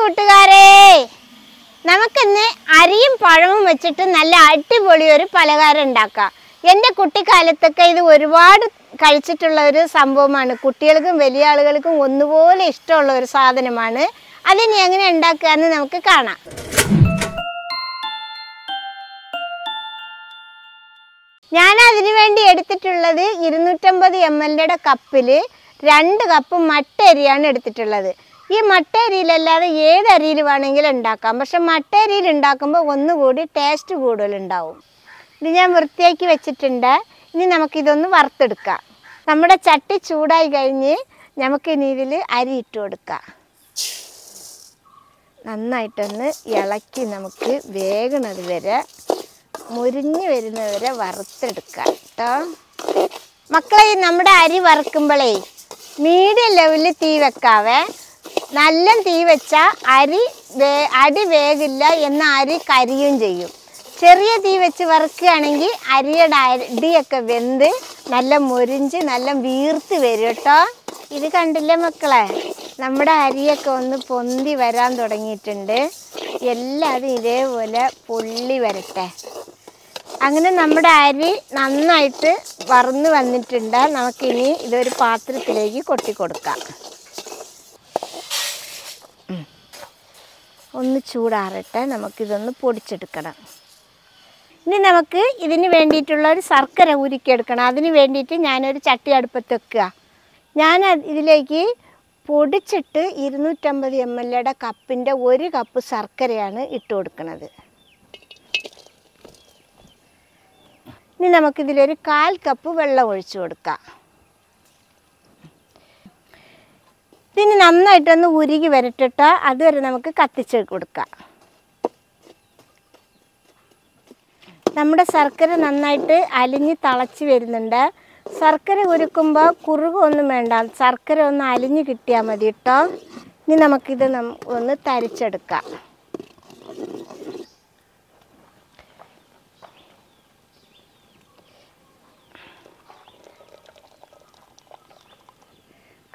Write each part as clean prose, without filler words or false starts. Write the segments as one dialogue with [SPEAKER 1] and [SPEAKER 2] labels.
[SPEAKER 1] കൂട്ടുകാരെ, നമുക്കിന്ന് അരിയും പഴവും വെച്ചിട്ട് നല്ല അടിപൊളി ഒരു പലഹാരം ഉണ്ടാക്കാം. എൻ്റെ കുട്ടിക്കാലത്തൊക്കെ ഇത് ഒരുപാട് കഴിച്ചിട്ടുള്ള ഒരു സംഭവമാണ്. കുട്ടികൾക്കും വലിയ ആളുകൾക്കും ഒന്നുപോലെ ഇഷ്ടമുള്ള ഒരു സാധനമാണ്. അതിനി എങ്ങനെ ഉണ്ടാക്കുക എന്ന് നമുക്ക് കാണാം. ഞാൻ അതിനു വേണ്ടി എടുത്തിട്ടുള്ളത് 250 ml കപ്പിൽ 2 കപ്പ് മട്ട അരിയാണ് എടുത്തിട്ടുള്ളത്. ഈ മട്ട അരിയിലല്ലാതെ ഏത് അരിയിൽ വേണമെങ്കിലും ഉണ്ടാക്കാം. പക്ഷെ മട്ട അരിയിൽ ഉണ്ടാക്കുമ്പോൾ ഒന്നുകൂടി ടേസ്റ്റ് കൂടുതലുണ്ടാവും. ഇത് ഞാൻ വൃത്തിയാക്കി വെച്ചിട്ടുണ്ട്. ഇനി നമുക്കിതൊന്ന് വറുത്തെടുക്കാം. നമ്മുടെ ചട്ടി ചൂടായി കഴിഞ്ഞ് നമുക്കിനി ഇതിൽ അരി ഇട്ട് കൊടുക്കാം. നന്നായിട്ടൊന്ന് ഇളക്കി നമുക്ക് വേഗണത് വരെ മുരിഞ്ഞ് വരുന്നത് വരെ വറുത്തെടുക്കാം കേട്ടോ മക്കളെ. നമ്മുടെ അരി വറുക്കുമ്പോഴേ മീഡിയം ലെവലിൽ തീ വെക്കാവേ. നല്ല തീ വെച്ചാൽ അടി വേഗില്ല, എന്നാൽ അരി കരിയും ചെയ്യും. ചെറിയ തീ വെച്ച് വറുക്കുകയാണെങ്കിൽ അരിയുടെ അടിയൊക്കെ വെന്ത് നല്ല മുരിഞ്ച് നല്ല വീർത്ത് വരും കേട്ടോ. ഇത് കണ്ടില്ലേ മക്കളെ, നമ്മുടെ അരിയൊക്കെ ഒന്ന് പൊന്തി വരാൻ തുടങ്ങിയിട്ടുണ്ട്. എല്ലാതും ഇതേപോലെ പൊള്ളി വരട്ടെ. അങ്ങനെ നമ്മുടെ അരി നന്നായിട്ട് വറന്ന് വന്നിട്ടുണ്ട്. നമുക്കിനി ഇതൊരു പാത്രത്തിലേക്ക് കൊട്ടി കൊടുക്കാം. ഒന്ന് ചൂടാറട്ടെ, നമുക്കിതൊന്ന് പൊടിച്ചെടുക്കണം. ഇനി നമുക്ക് ഇതിന് വേണ്ടിയിട്ടുള്ള ഒരു ശർക്കര ഉരുക്കിയെടുക്കണം. അതിന് വേണ്ടിയിട്ട് ഞാനൊരു ചട്ടി അടുപ്പത്ത് വെക്കുക. ഞാൻ ഇതിലേക്ക് പൊടിച്ചിട്ട് 250 ml കപ്പിൻ്റെ 1 കപ്പ് ശർക്കരയാണ് ഇട്ട് കൊടുക്കുന്നത്. ഇനി നമുക്കിതിലൊരു 1/4 കപ്പ് വെള്ളം ഒഴിച്ചു കൊടുക്കാം. ഇതിന് നന്നായിട്ടൊന്ന് ഉരുകി വരട്ടിട്ട് അതുവരെ നമുക്ക് കത്തിച്ച് കൊടുക്കാം. നമ്മുടെ ശർക്കര നന്നായിട്ട് അലിഞ്ഞ് തിളച്ച് വരുന്നുണ്ട്. ശർക്കര ഉരുക്കുമ്പോൾ കുറുകൊന്നും വേണ്ട, ശർക്കര ഒന്ന് അലിഞ്ഞ് കിട്ടിയാൽ മതി കേട്ടോ. ഇനി നമുക്കിത് ഒന്ന് തരിച്ചെടുക്കാം.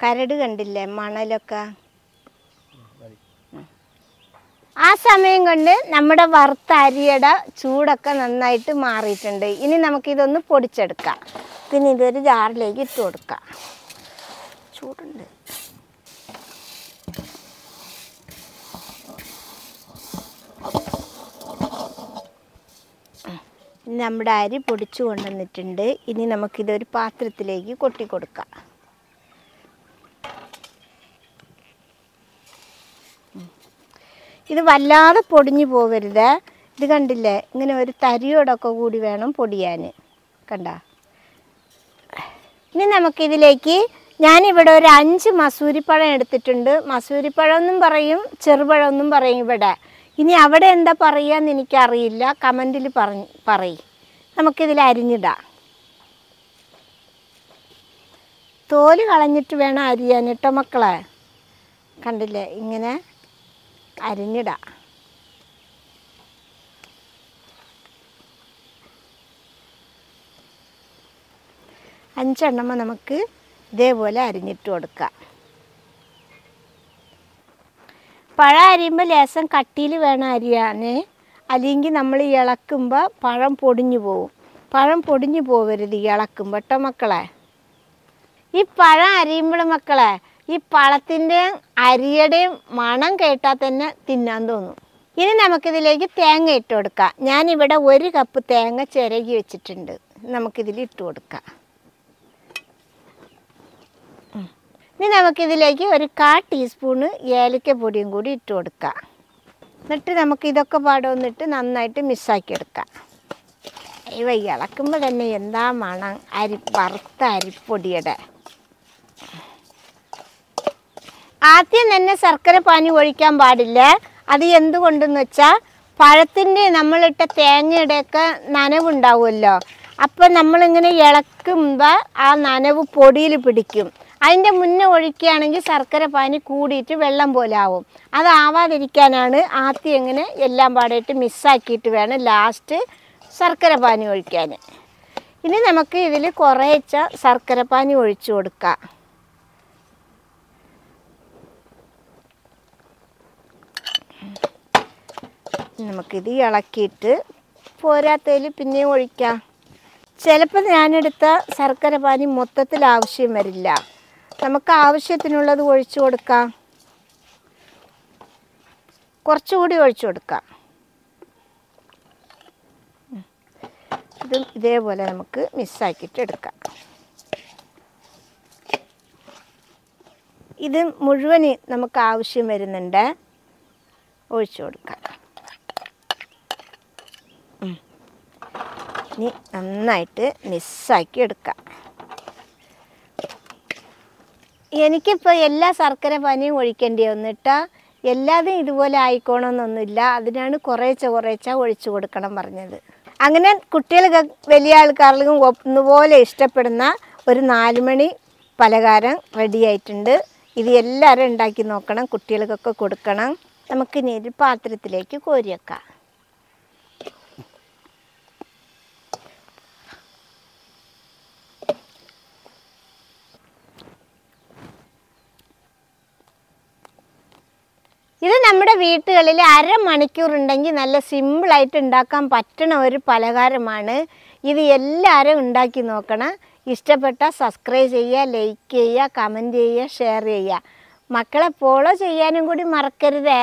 [SPEAKER 1] കരട് കണ്ടില്ലേ, മണലൊക്കെ. ആ സമയം കൊണ്ട് നമ്മുടെ വറുത്ത അരിയുടെ ചൂടൊക്കെ നന്നായിട്ട് മാറിയിട്ടുണ്ട്. ഇനി നമുക്കിതൊന്ന് പൊടിച്ചെടുക്കാം. പിന്നെ ഇതൊരു ജാറിലേക്ക് ഇട്ട് കൊടുക്കാം. ചൂടുണ്ട്. നമ്മുടെ അരി പൊടിച്ചു കൊണ്ടുവന്നിട്ടുണ്ട്. ഇനി നമുക്കിതൊരു പാത്രത്തിലേക്ക് കൊട്ടി കൊടുക്കാം. ഇത് വല്ലാതെ പൊടിഞ്ഞു പോകരുത്. ഇത് കണ്ടില്ലേ, ഇങ്ങനെ ഒരു തരിയോടൊക്കെ കൂടി വേണം പൊടിയാൻ. കണ്ട. ഇനി നമുക്കിതിലേക്ക് ഞാനിവിടെ ഒരു 5 മസൂരിപ്പഴം എടുത്തിട്ടുണ്ട്. മസൂരിപ്പഴം എന്നും പറയും, ചെറുപഴം എന്നും പറയും ഇവിടെ. ഇനി അവിടെ എന്താ പറയുകയെന്ന് എനിക്കറിയില്ല, കമൻറ്റിൽ പറയും. നമുക്കിതിൽ അരിഞ്ഞിടാം. തോല് കളഞ്ഞിട്ട് വേണം അരിയാൻ കേട്ടോ മക്കളെ. കണ്ടില്ലേ, ഇങ്ങനെ അരിഞ്ഞിടാം. അഞ്ചെണ്ണമ്മ നമുക്ക് ഇതേപോലെ അരിഞ്ഞിട്ട് കൊടുക്കാം. പഴം അരിയുമ്പോൾ ലേശം കട്ടിയിൽ വേണം അരിയാൻ, അല്ലെങ്കിൽ നമ്മൾ ഇളക്കുമ്പോൾ പഴം പൊടിഞ്ഞു പോവും. പഴം പൊടിഞ്ഞു പോകരുത് ഇളക്കുമ്പോൾ കേട്ടോ മക്കളെ. ഈ പഴം അരിയുമ്പോൾ മക്കളെ, ഈ പഴത്തിൻ്റെയും അരിയുടെയും മണം കേട്ടാൽ തന്നെ തിന്നാൻ തോന്നും. ഇനി നമുക്കിതിലേക്ക് തേങ്ങ ഇട്ട് കൊടുക്കാം. ഞാനിവിടെ 1 കപ്പ് തേങ്ങ ചിരകി വെച്ചിട്ടുണ്ട്. നമുക്കിതിൽ ഇട്ട് കൊടുക്കാം. ഇനി നമുക്കിതിലേക്ക് ഒരു 1/4 ടീസ്പൂണ് ഏലക്കപ്പൊടിയും കൂടി ഇട്ട് കൊടുക്കാം. എന്നിട്ട് നമുക്കിതൊക്കെ പാടൊന്നിട്ട് നന്നായിട്ട് മിക്സാക്കി എടുക്കാം. ഇവ ഇളക്കുമ്പോൾ തന്നെ എന്താ മണം വറുത്ത അരിപ്പൊടിയുടെ. ആദ്യം തന്നെ ശർക്കര പാനി ഒഴിക്കാൻ പാടില്ല. അത് എന്തുകൊണ്ടെന്ന് വെച്ചാൽ പഴത്തിൻ്റെ നമ്മളിട്ട തേങ്ങയുടെയൊക്കെ നനവുണ്ടാവുമല്ലോ. അപ്പോൾ നമ്മളിങ്ങനെ ഇളക്കുമ്പോൾ ആ നനവ് പൊടിയിൽ പിടിക്കും. അതിൻ്റെ മുന്നേ ഒഴിക്കുകയാണെങ്കിൽ ശർക്കര പാനി കൂടിയിട്ട് വെള്ളം പോലെ ആവും. അതാവാതിരിക്കാനാണ് ആദ്യം ഇങ്ങനെ എല്ലാം പാടായിട്ട് മിക്സാക്കിയിട്ട് വേണം ലാസ്റ്റ് ശർക്കര പാനി ഒഴിക്കാൻ. ഇനി നമുക്ക് ഇതിൽ കുറേശ്ശെ ശർക്കര പാനി ഒഴിച്ചു കൊടുക്കാം. നമുക്കിത് ഇളക്കിയിട്ട് പോരാത്തതിൽ പിന്നെയും ഒഴിക്കാം. ചിലപ്പോൾ ഞാനെടുത്ത ശർക്കര പാനി മൊത്തത്തിൽ ആവശ്യം വരില്ല. നമുക്ക് ആവശ്യത്തിനുള്ളത് ഒഴിച്ചു കൊടുക്കാം. കുറച്ചുകൂടി ഒഴിച്ചു കൊടുക്കാം. ഇതും ഇതേപോലെ നമുക്ക് മിക്സാക്കിയിട്ട് എടുക്കാം. ഇത് മുഴുവൻ നമുക്ക് ആവശ്യം വരുന്നുണ്ട്. ഒഴിച്ചു കൊടുക്കാം. ഇനി നന്നായിട്ട് മിക്സാക്കി എടുക്കാം. എനിക്കിപ്പോൾ എല്ലാ ശർക്കര പാനിയും ഒഴിക്കേണ്ടി വന്നിട്ടാ. എല്ലാതും ഇതുപോലെ ആയിക്കോണമെന്നൊന്നുമില്ല. അതിനാണ് കുറേശ്ശെ ഒഴിച്ചു കൊടുക്കണം പറഞ്ഞത്. അങ്ങനെ കുട്ടികൾക്ക് വലിയ ആൾക്കാർക്കും ഒന്നുപോലെ ഇഷ്ടപ്പെടുന്ന ഒരു 4 മണി പലഹാരം റെഡി ആയിട്ടുണ്ട്. ഇത് എല്ലാവരും ഉണ്ടാക്കി നോക്കണം, കുട്ടികൾക്കൊക്കെ കൊടുക്കണം. നമുക്കിനി ഒരു പാത്രത്തിലേക്ക് കോരി വെക്കാം. ഇത് നമ്മുടെ വീട്ടുകളിൽ അരമണിക്കൂർ ഉണ്ടെങ്കിൽ നല്ല സിമ്പിളായിട്ട് ഉണ്ടാക്കാൻ പറ്റുന്ന ഒരു പലഹാരമാണ്. ഇത് എല്ലാവരും ഉണ്ടാക്കി നോക്കണം. ഇഷ്ടപ്പെട്ടാൽ സബ്സ്ക്രൈബ് ചെയ്യുക, ലൈക്ക് ചെയ്യുക, കമൻറ്റ് ചെയ്യുക, ഷെയർ ചെയ്യുക. മക്കളെ ഫോളോ ചെയ്യാനും കൂടി മറക്കരുതേ.